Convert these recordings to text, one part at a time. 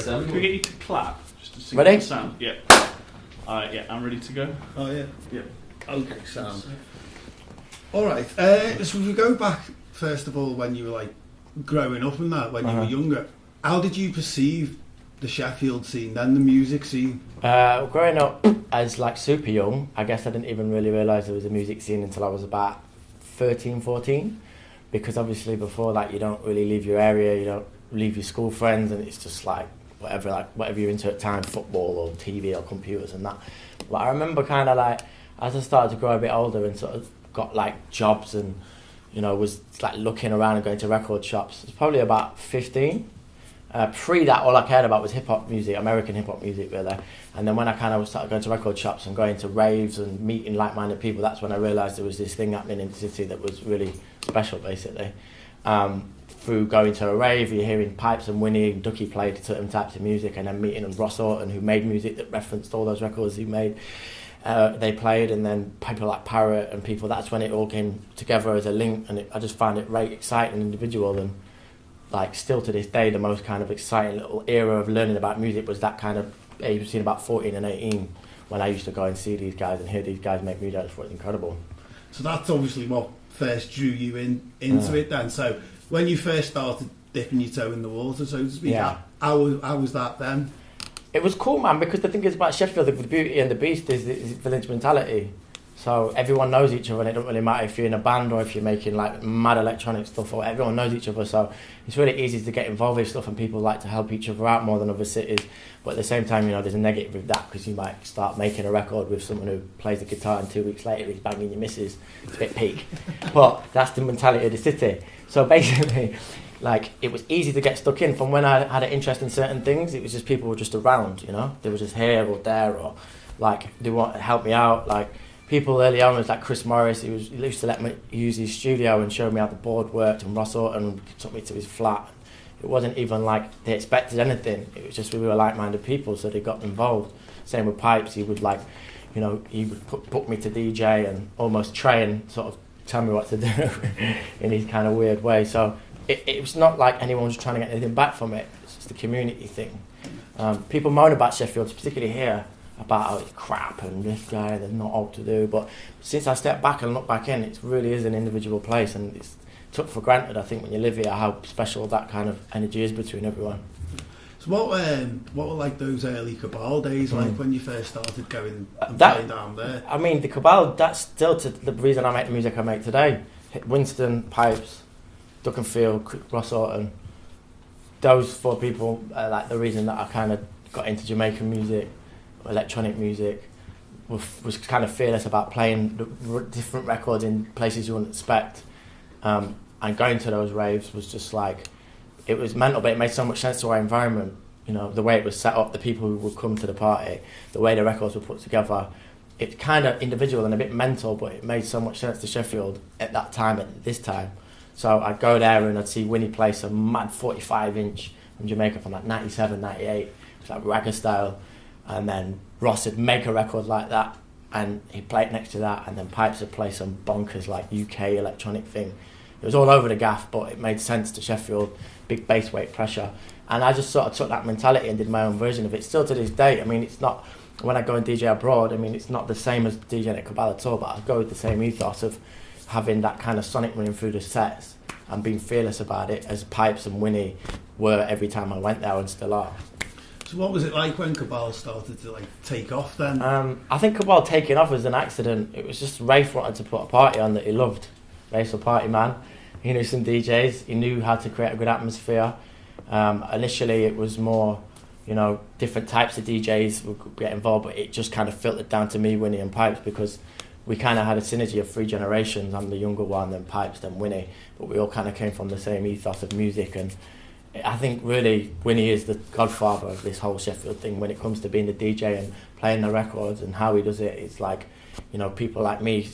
Can we get you to clap? Just to see Ready? the sound. Yeah. Yeah, I'm ready to go. Oh yeah. Yeah. Okay, sound. All right. So we go back first of all when you were like growing up and that, when you were younger. How did you perceive the Sheffield scene, then the music scene? Growing up as like super young, I guess I didn't even really realise there was a music scene until I was about 13, 14. Because obviously before that you don't really leave your area, you don't leave your school friends, and it's just like whatever you're into at the time, football or TV or computers and that. But I remember kind of like, as I started to grow a bit older and sort of got like jobs and, you know, was like looking around and going to record shops, it's probably about 15. Pre that, all I cared about was hip-hop music, American hip-hop music really. And then when I kind of started going to record shops and going to raves and meeting like-minded people, that's when I realised there was this thing happening in the city that was really special, basically. Through going to a rave, you're hearing Pipes and Winnie and Ducky played certain types of music, and then meeting Ross Orton, who made music that referenced all those records he made. They played, and then people like Parrot and people, that's when it all came together as a link, and I just found it very exciting and individual. And like still to this day, the most kind of exciting little era of learning about music was that kind of age between about 14 and 18, when I used to go and see these guys and hear these guys make music. I just thought it was incredible. So that's obviously what first drew you into it then. So when you first started dipping your toe in the water, so to speak, how was that then? It was cool, man, because the thing is about Sheffield, the beauty and the beast is village mentality. So everyone knows each other, and it doesn't really matter if you're in a band or if you're making like mad electronic stuff, or everyone knows each other. So it's really easy to get involved with stuff, and people like to help each other out more than other cities. But at the same time, you know, there's a negative with that, because you might start making a record with someone who plays the guitar and 2 weeks later he's banging your missus. It's a bit peak. But that's the mentality of the city. So basically, like, it was easy to get stuck in. From when I had an interest in certain things, it was just people were just around, you know? They were just here or there, or like they want to help me out. Like people early on was like Chris Morris, he used to let me use his studio and show me how the board worked, and Ross Orton took me to his flat. It wasn't even like they expected anything. It was just we were like-minded people, so they got involved. Same with Pipes, he would like, you know, he would book me to DJ and almost try and sort of tell me what to do in his kind of weird way. So it was not like anyone was trying to get anything back from it. It's just a community thing. People moan about Sheffield, particularly here, about how it's crap and this guy, there's not all to do. But since I stepped back and looked back in, it really is an individual place, and it's took for granted, I think, when you live here, how special that kind of energy is between everyone. So what were like those early Kabal days like when you first started going and playing down there? I mean, the Kabal, that's still the reason I make the music I make today. Winston, Pipes, Duck and Field, Ross Orton, those four people are like the reason that I kind of got into Jamaican music, electronic music, was kind of fearless about playing different records in places you wouldn't expect. And going to those raves was just like, it was mental, but it made so much sense to our environment. You know, the way it was set up, the people who would come to the party, the way the records were put together. It's kind of individual and a bit mental, but it made so much sense to Sheffield at that time, at this time. So I'd go there and I'd see Winnie play some mad 45-inch from Jamaica from like 97, 98. It's like ragga style. And then Ross would make a record like that, and he'd play it next to that, and then Pipes would play some bonkers like UK electronic thing. It was all over the gaff, but it made sense to Sheffield, big bass weight pressure. And I just sort of took that mentality and did my own version of it. Still to this day, I mean, it's not, when I go and DJ abroad, I mean, it's not the same as DJing at Kabal at all, but I go with the same ethos of having that kind of sonic running through the sets and being fearless about it, as Pipes and Winnie were every time I went there, and still are. So what was it like when Kabal started to like take off then? I think Kabal taking off was an accident. It was just Rafe wanted to put a party on that he loved. Rafe's a party man. He knew some DJs. He knew how to create a good atmosphere. Initially, it was more, you know, different types of DJs would get involved, but it just kind of filtered down to me, Winnie, and Pipes, because we kind of had a synergy of 3 generations. I'm the younger one, then Pipes, then Winnie, but we all kind of came from the same ethos of music. And I think really Winnie is the godfather of this whole Sheffield thing when it comes to being the DJ and playing the records, and how he does it. It's like, you know, people like me,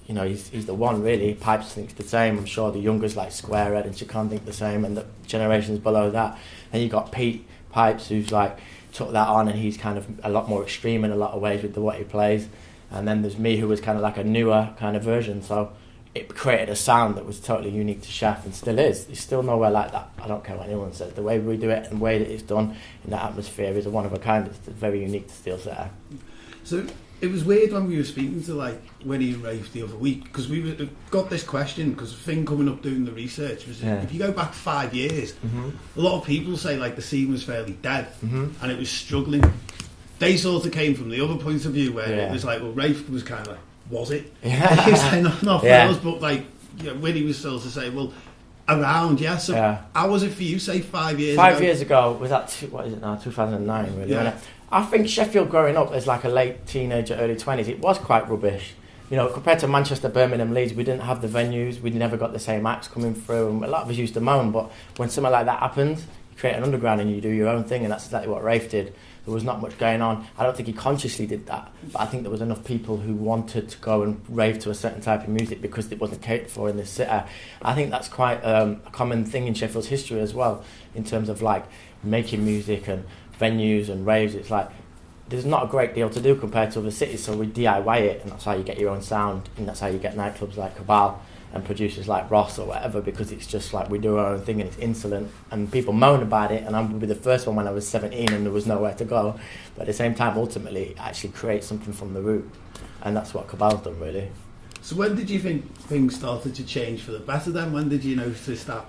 you know, he's the one really. Pipes thinks the same. I'm sure the youngers like Squarehead and Chacon think the same, and the generations below that. Then you got Pete Pipes, who's like took that on, and he's kind of a lot more extreme in a lot of ways with what he plays. And then there's me, who was kind of like a newer kind of version. So it created a sound that was totally unique to Sheff and still is. It's still nowhere like that. I don't care what anyone says. The way we do it and the way that it's done in that atmosphere is a one of a kind. It's very unique to Steel City. So it was weird when we were speaking to like Winnie and Rafe the other week, because we got this question, because the thing coming up doing the research was if you go back 5 years, a lot of people say like the scene was fairly dead and it was struggling. They sort of came from the other point of view where it was like, well, Rafe was kind of like, was it? Yeah. He was saying, not for us, but like, Winnie was still to say, well, around, so how was it for you, say 5 years ago? 5 years ago, was that, what is it now, 2009 really, wasn't it? I think Sheffield growing up as like a late teenager, early 20s, it was quite rubbish. You know, compared to Manchester, Birmingham, Leeds, we didn't have the venues, we never got the same acts coming through, and a lot of us used to moan, but when something like that happens, you create an underground and you do your own thing, and that's exactly what Rafe did. There was not much going on. I don't think he consciously did that, but I think there was enough people who wanted to go and rave to a certain type of music because it wasn't catered for in this city. I think that's quite a common thing in Sheffield's history as well, in terms of like making music and venues and raves. It's like there's not a great deal to do compared to other cities, so we DIY it, and that's how you get your own sound, and that's how you get nightclubs like Kabal and producers like Ross or whatever, because it's just like we do our own thing and it's insolent, and people moan about it, and I would be the first one when I was 17 and there was nowhere to go, but at the same time ultimately actually create something from the root, and that's what Kabal's done really. So when did you think things started to change for the better then? When did you notice that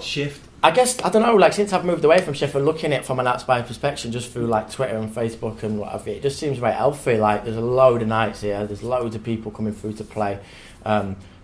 shift? I guess, I don't know, like since I've moved away from Sheffield, looking at it from an outside perspective, just through like Twitter and Facebook and whatever, it just seems very healthy. Like there's a load of nights here, there's loads of people coming through to play.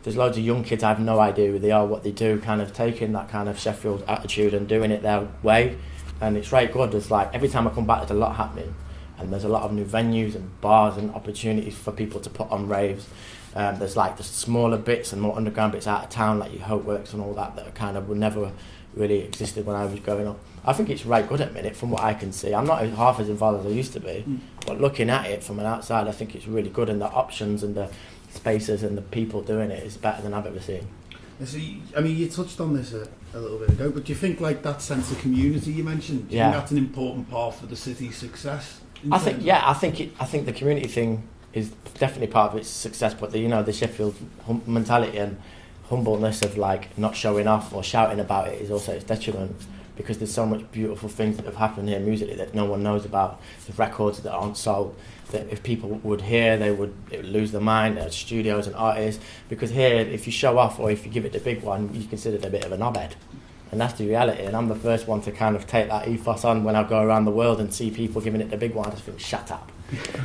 There's loads of young kids, I have no idea who they are, what they do, kind of taking that kind of Sheffield attitude and doing it their way. And it's very good. There's like, every time I come back, there's a lot happening. And there's a lot of new venues and bars and opportunities for people to put on raves. There's like the smaller bits and more underground bits out of town, like your Hope Works and all that, that kind of were never really existed when I was growing up. I think it's right good at the minute from what I can see. I'm not half as involved as I used to be, but looking at it from an outside, I think it's really good, and the options and the spaces and the people doing it is better than I've ever seen. So, I mean, you touched on this a little bit ago, but do you think like that sense of community you mentioned, do you think that's an important part for the city's success? I think the community thing is definitely part of its success, but the Sheffield mentality and humbleness of like not showing off or shouting about it is also its detriment, because there's so much beautiful things that have happened here musically that no one knows about. The records that aren't sold, that if people would hear, it would lose their mind. There's studios and artists, because here if you show off or if you give it the big one, you're considered a bit of a knobhead, and that's the reality. And I'm the first one to kind of take that ethos on when I go around the world and see people giving it the big one. I just think, shut up.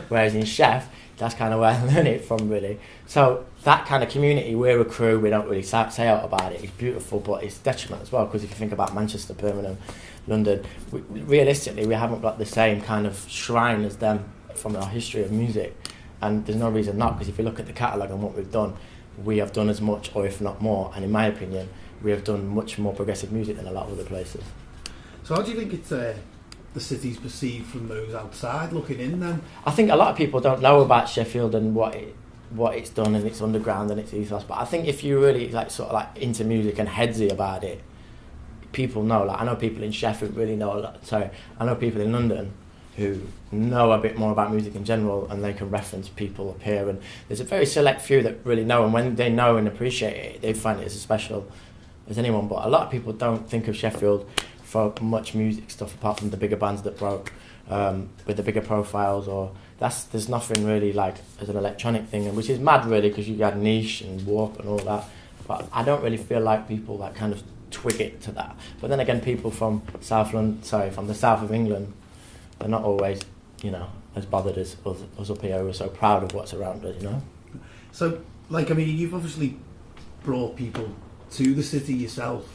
Whereas in Sheff, that's kind of where I learned it from, really. So that kind of community, we're a crew, we don't really say out about it. It's beautiful, but it's detriment as well, because if you think about Manchester, Birmingham, London, realistically, we haven't got the same kind of shrine as them from our history of music. And there's no reason not, because if you look at the catalogue and what we've done, we have done as much, or if not more, and in my opinion, we have done much more progressive music than a lot of other places. So how do you think it's the city's perceived from those outside looking in then? I think a lot of people don't know about Sheffield and what it's done and its underground and its ethos, but I think if you're really like sort of like into music and headsy about it, people know. Like I know people in Sheffield really know a lot. Sorry, I know people in London who know a bit more about music in general, and they can reference people up here, and there's a very select few that really know, and when they know and appreciate it, they find it as special as anyone. But a lot of people don't think of Sheffield for much music stuff apart from the bigger bands that broke with the bigger profiles, or there's nothing really like as an electronic thing, and which is mad really, because you had Niche and Warp and all that, but I don't really feel like people like kind of twig it to that. But then again, people from the south of England, they're not always as bothered as us up here who are so proud of what's around us, So like, I mean, you've obviously brought people to the city yourself.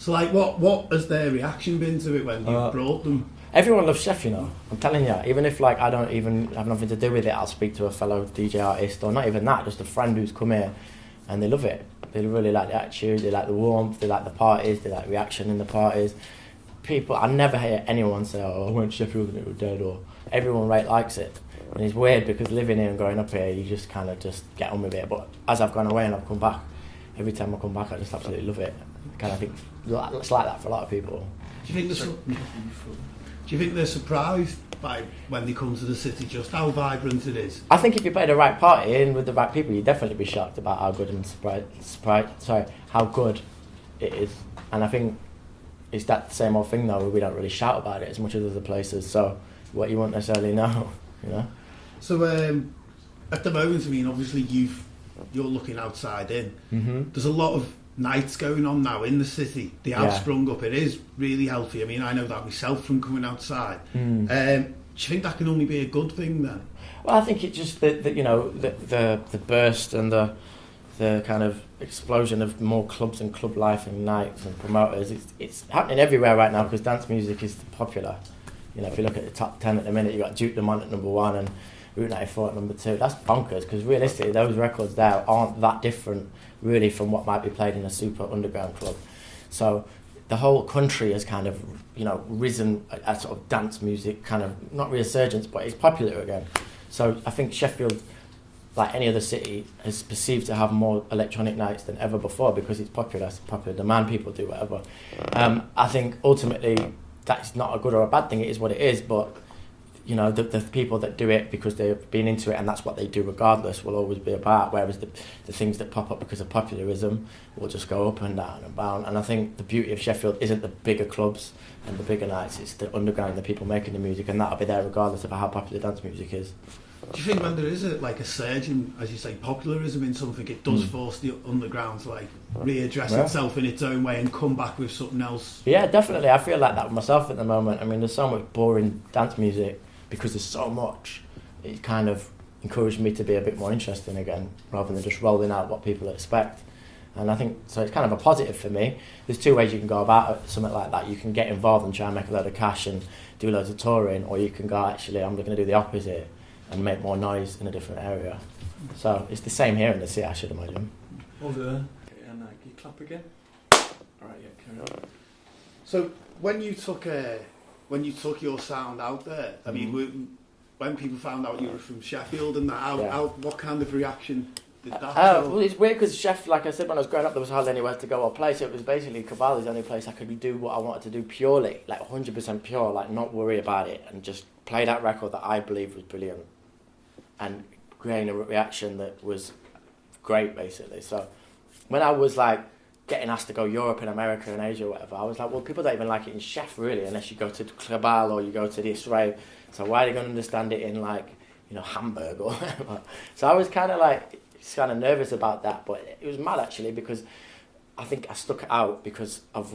So like, what has their reaction been to it when you've brought them? Everyone loves Sheff, I'm telling you. Even if like I don't even have nothing to do with it, I'll speak to a fellow DJ artist, or not even that, just a friend who's come here, and they love it. They really like the attitude, they like the warmth, they like the parties, they like reaction in the parties. People, I never hear anyone say, "Oh, I went to Sheffield and it was dead," or everyone likes it. And it's weird, because living here and growing up here, you just kind of just get on with it. But as I've gone away and I've come back, every time I come back, I just absolutely love it. Kind of think it's like that for a lot of people. Do you think Do you think they're surprised by when they come to the city just how vibrant it is? I think if you play the right party in with the right people, you'd definitely be shocked about how good and how good it is. And I think it's that same old thing though, where we don't really shout about it as much as other places. So what you won't necessarily know, you know. So at the moment, I mean, obviously you're looking outside in. Mm-hmm. There's a lot of nights going on now in the city. They have sprung up. It is really healthy. I mean, I know that myself from coming outside. Do you think that can only be a good thing then? Well, I think it's just the burst and the kind of explosion of more clubs and club life and nights and promoters. It's happening everywhere right now because dance music is popular. You know, if you look at the top 10 at the minute, you've got Duke Dumont at number 1 and Route 94 at number 2. That's bonkers because realistically, those records there aren't that different really from what might be played in a super underground club. So the whole country has kind of, you know, risen a sort of dance music kind of, not resurgence, but it's popular again. So I think Sheffield, like any other city, is perceived to have more electronic nights than ever before because it's popular demand, people do whatever. I think ultimately that's not a good or a bad thing, it is what it is, but you know, the people that do it because they've been into it and that's what they do regardless will always be about, whereas the things that pop up because of popularism will just go up and down and bound. And I think the beauty of Sheffield isn't the bigger clubs and the bigger nights, it's the underground, the people making the music, and that'll be there regardless of how popular dance music is. Do you think when there is a surge in, as you say, popularism in something, it does force the underground to like readdress itself in its own way and come back with something else? Yeah, definitely. I feel like that myself at the moment. I mean, there's so much boring dance music because there's so much. It kind of encouraged me to be a bit more interesting again, rather than just rolling out what people expect. And I think, so it's kind of a positive for me. There's two ways you can go about it, something like that. You can get involved and try and make a load of cash and do loads of touring, or you can go, actually, I'm going to do the opposite and make more noise in a different area. So it's the same here in the city, I should imagine. Hold it there. Okay, and can you clap again? Alright, yeah, carry on. So when you took your sound out there, I mean, when people found out you were from Sheffield and that, what kind of reaction did that show? Well, it's weird because Sheffield, like I said, when I was growing up, there was hardly anywhere to go or play, so it was basically Kabal is the only place I could do what I wanted to do purely, like 100% pure, like not worry about it, and just play that record that I believed was brilliant and creating a reaction that was great, basically. So when I was like getting asked to go Europe and America and Asia or whatever, I was like, well, people don't even like it in Sheffield really, unless you go to Kabal or you go to the Israel. So why are they going to understand it in like, you know, Hamburg or whatever? So I was kind of nervous about that, but it was mad actually because I think I stuck it out because of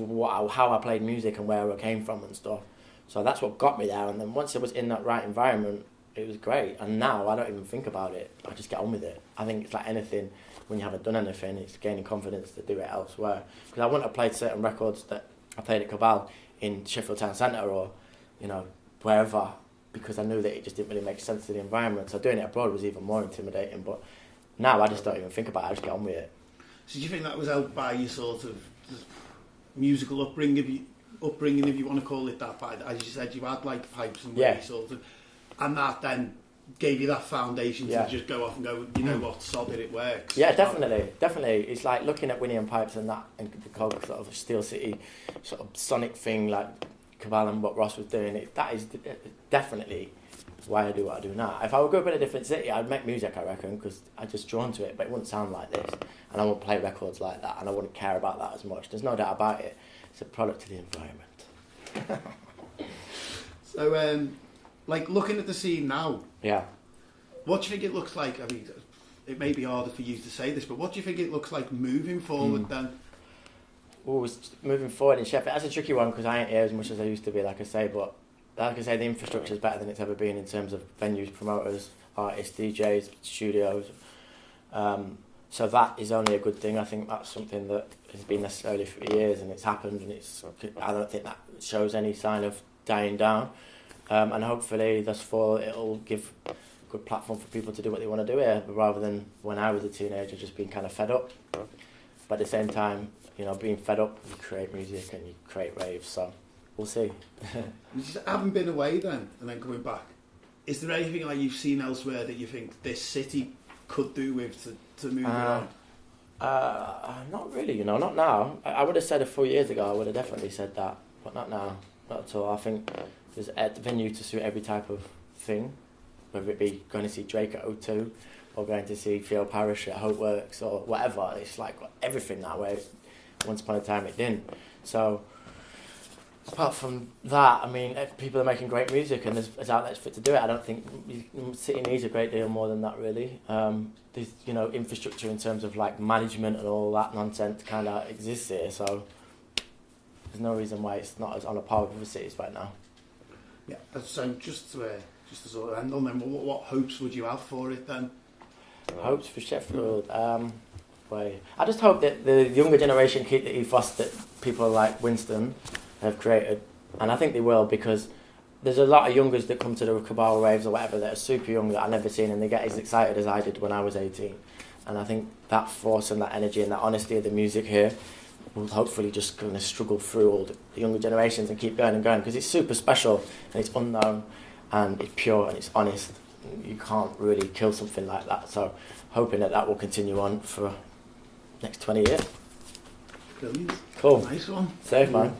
how I played music and where I came from and stuff. So that's what got me there. And then once I was in that right environment, it was great. And now I don't even think about it. I just get on with it. I think it's like anything. When you haven't done anything, it's gaining confidence to do it elsewhere. Because I wouldn't have played certain records that I played at Kabal in Sheffield Town Centre or, you know, wherever, because I knew that it just didn't really make sense to the environment. So doing it abroad was even more intimidating. But now I just don't even think about it. I just get on with it. So do you think that was helped by your sort of musical upbringing, if you want to call it that? By, as you said, you had like pipes and sort of, and that then gave you that foundation to just go off and go, you know what, sod it, it works. Yeah, definitely. It's like looking at Winnie and Pipes and that, and the whole sort of Steel City sort of sonic thing, like Kabal and what Ross was doing. That is definitely why I do what I do now. If I would go up in a different city, I'd make music, I reckon, because I'm just drawn to it, but it wouldn't sound like this, and I wouldn't play records like that, and I wouldn't care about that as much. There's no doubt about it. It's a product of the environment. So, like, looking at the scene now, what do you think it looks like? I mean, it may be harder for you to say this, but what do you think it looks like moving forward then? Oh, moving forward in Sheffield, that's a tricky one because I ain't here as much as I used to be, like I say, but like I say, the infrastructure is better than it's ever been in terms of venues, promoters, artists, DJs, studios. So that is only a good thing. I think that's something that has been necessarily for years and it's happened, and I don't think that shows any sign of dying down. And hopefully thus far it'll give a good platform for people to do what they want to do here, rather than when I was a teenager just being kind of fed up. But at the same time, you know, being fed up, you create music and you create raves, so we'll see. Having been away then, and then coming back, is there anything like you've seen elsewhere that you think this city could do with to move around? Not really, you know, not now. I would have said a few years ago, I would have definitely said that, but not now, not at all. I think there's a venue to suit every type of thing, whether it be going to see Drake at O2 or going to see Theo Parrish at Hopeworks or whatever. It's like everything now, where once upon a time it didn't. So apart from that, I mean, people are making great music and there's outlets fit to do it. I don't think City needs a great deal more than that, really. There's, you know, infrastructure in terms of like management and all that nonsense kind of exists here, so there's no reason why it's not as on a par with other cities right now. Yeah, so just to sort of end on then, what hopes would you have for it then? Hopes for Sheffield? I just hope that the younger generation keep the ethos that people like Winston have created, and I think they will, because there's a lot of youngers that come to the Kabal raves or whatever that are super young that I've never seen, and they get as excited as I did when I was 18. And I think that force and that energy and that honesty of the music here will hopefully just kind of struggle through all the younger generations and keep going and going, because it's super special and it's unknown and it's pure and it's honest. You can't really kill something like that. So hoping that will continue on for next 20 years. Brilliant. Cool. Nice one. Safe, man.